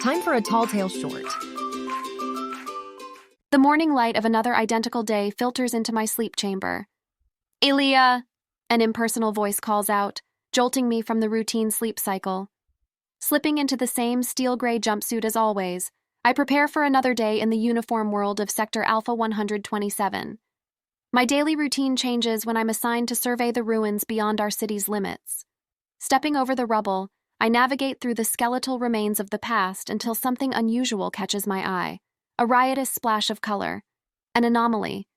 Time for a Talltale short. The morning light of another identical day filters into my sleep chamber. "Elia!" An impersonal voice calls out, jolting me from the routine sleep cycle. Slipping into the same steel-gray jumpsuit as always, I prepare for another day in the uniform world of Sector Alpha 127. My daily routine changes when I'm assigned to survey the ruins beyond our city's limits. Stepping over the rubble, I navigate through the skeletal remains of the past until something unusual catches my eye. A riotous splash of color. An anomaly.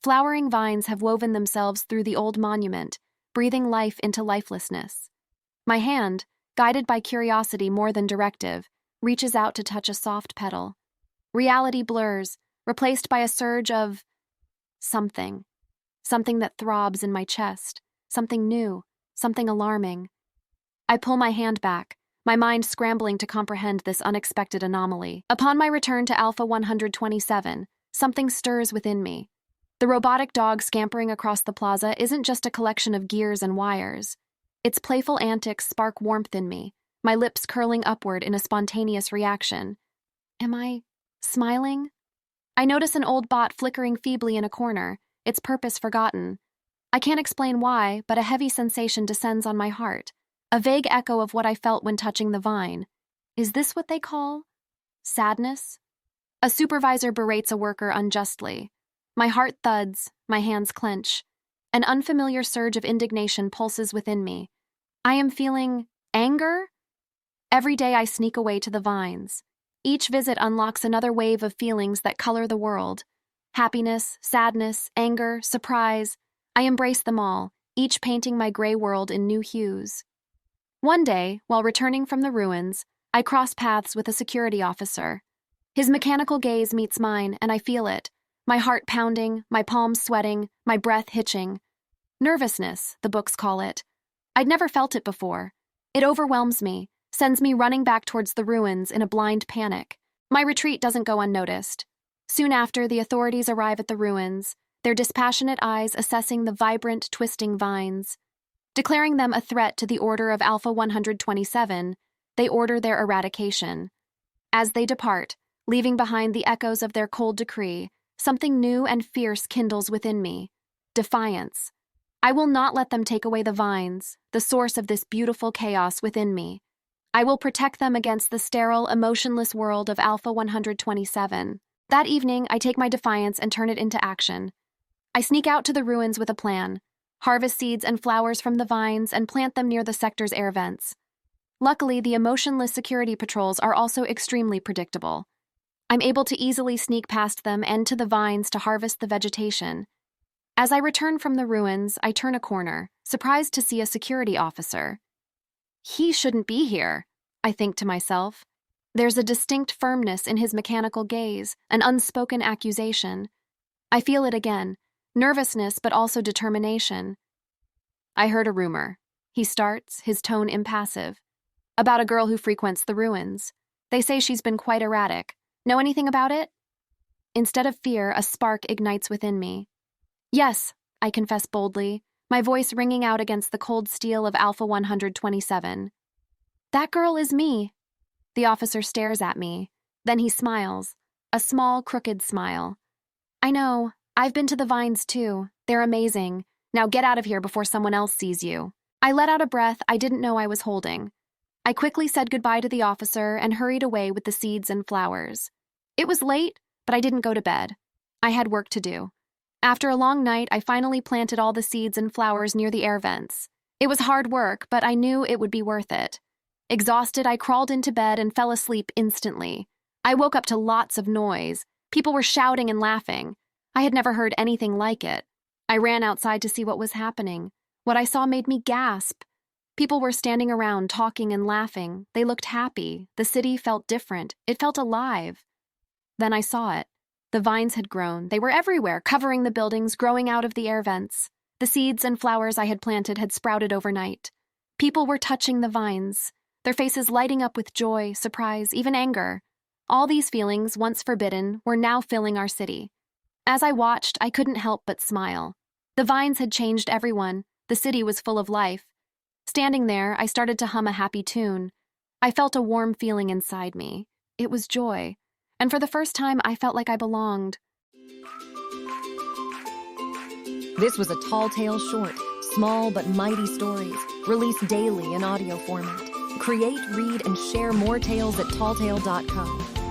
Flowering vines have woven themselves through the old monument, breathing life into lifelessness. My hand, guided by curiosity more than directive, reaches out to touch a soft petal. Reality blurs, replaced by a surge of something. Something that throbs in my chest. Something new. Something alarming. I pull my hand back, my mind scrambling to comprehend this unexpected anomaly. Upon my return to Alpha 127, something stirs within me. The robotic dog scampering across the plaza isn't just a collection of gears and wires. Its playful antics spark warmth in me, my lips curling upward in a spontaneous reaction. Am I smiling? I notice an old bot flickering feebly in a corner, its purpose forgotten. I can't explain why, but a heavy sensation descends on my heart. A vague echo of what I felt when touching the vine. Is this what they call sadness? A supervisor berates a worker unjustly. My heart thuds, my hands clench. An unfamiliar surge of indignation pulses within me. I am feeling anger? Every day I sneak away to the vines. Each visit unlocks another wave of feelings that color the world. Happiness, sadness, anger, surprise. I embrace them all, each painting my gray world in new hues. One day, while returning from the ruins, I cross paths with a security officer. His mechanical gaze meets mine, and I feel it, my heart pounding, my palms sweating, my breath hitching. Nervousness, the books call it. I'd never felt it before. It overwhelms me, sends me running back towards the ruins in a blind panic. My retreat doesn't go unnoticed. Soon after, the authorities arrive at the ruins, their dispassionate eyes assessing the vibrant, twisting vines. Declaring them a threat to the order of Alpha 127, they order their eradication. As they depart, leaving behind the echoes of their cold decree, something new and fierce kindles within me. Defiance. I will not let them take away the vines, the source of this beautiful chaos within me. I will protect them against the sterile, emotionless world of Alpha 127. That evening, I take my defiance and turn it into action. I sneak out to the ruins with a plan. Harvest seeds and flowers from the vines and plant them near the sector's air vents. Luckily, the emotionless security patrols are also extremely predictable. I'm able to easily sneak past them and to the vines to harvest the vegetation. As I return from the ruins, I turn a corner, surprised to see a security officer. He shouldn't be here, I think to myself. There's a distinct firmness in his mechanical gaze, an unspoken accusation. I feel it again. Nervousness, but also determination. "I heard a rumor," he starts, his tone impassive, "about a girl who frequents the ruins. They say she's been quite erratic. Know anything about it?" Instead of fear, a spark ignites within me. "Yes," I confess boldly, my voice ringing out against the cold steel of Alpha 127. "That girl is me." The officer stares at me. Then he smiles, a small, crooked smile. "I know. I've been to the vines too. They're amazing. Now get out of here before someone else sees you." I let out a breath I didn't know I was holding. I quickly said goodbye to the officer and hurried away with the seeds and flowers. It was late, but I didn't go to bed. I had work to do. After a long night, I finally planted all the seeds and flowers near the air vents. It was hard work, but I knew it would be worth it. Exhausted, I crawled into bed and fell asleep instantly. I woke up to lots of noise. People were shouting and laughing. I had never heard anything like it. I ran outside to see what was happening. What I saw made me gasp. People were standing around talking and laughing. They looked happy. The city felt different. It felt alive. Then I saw it. The vines had grown. They were everywhere, covering the buildings, growing out of the air vents. The seeds and flowers I had planted had sprouted overnight. People were touching the vines, their faces lighting up with joy, surprise, even anger. All these feelings, once forbidden, were now filling our city. As I watched, I couldn't help but smile. The vines had changed everyone. The city was full of life. Standing there, I started to hum a happy tune. I felt a warm feeling inside me. It was joy, and for the first time, I felt like I belonged. This was a Talltale short, small but mighty stories, released daily in audio format. Create, read, and share more tales at talltale.com.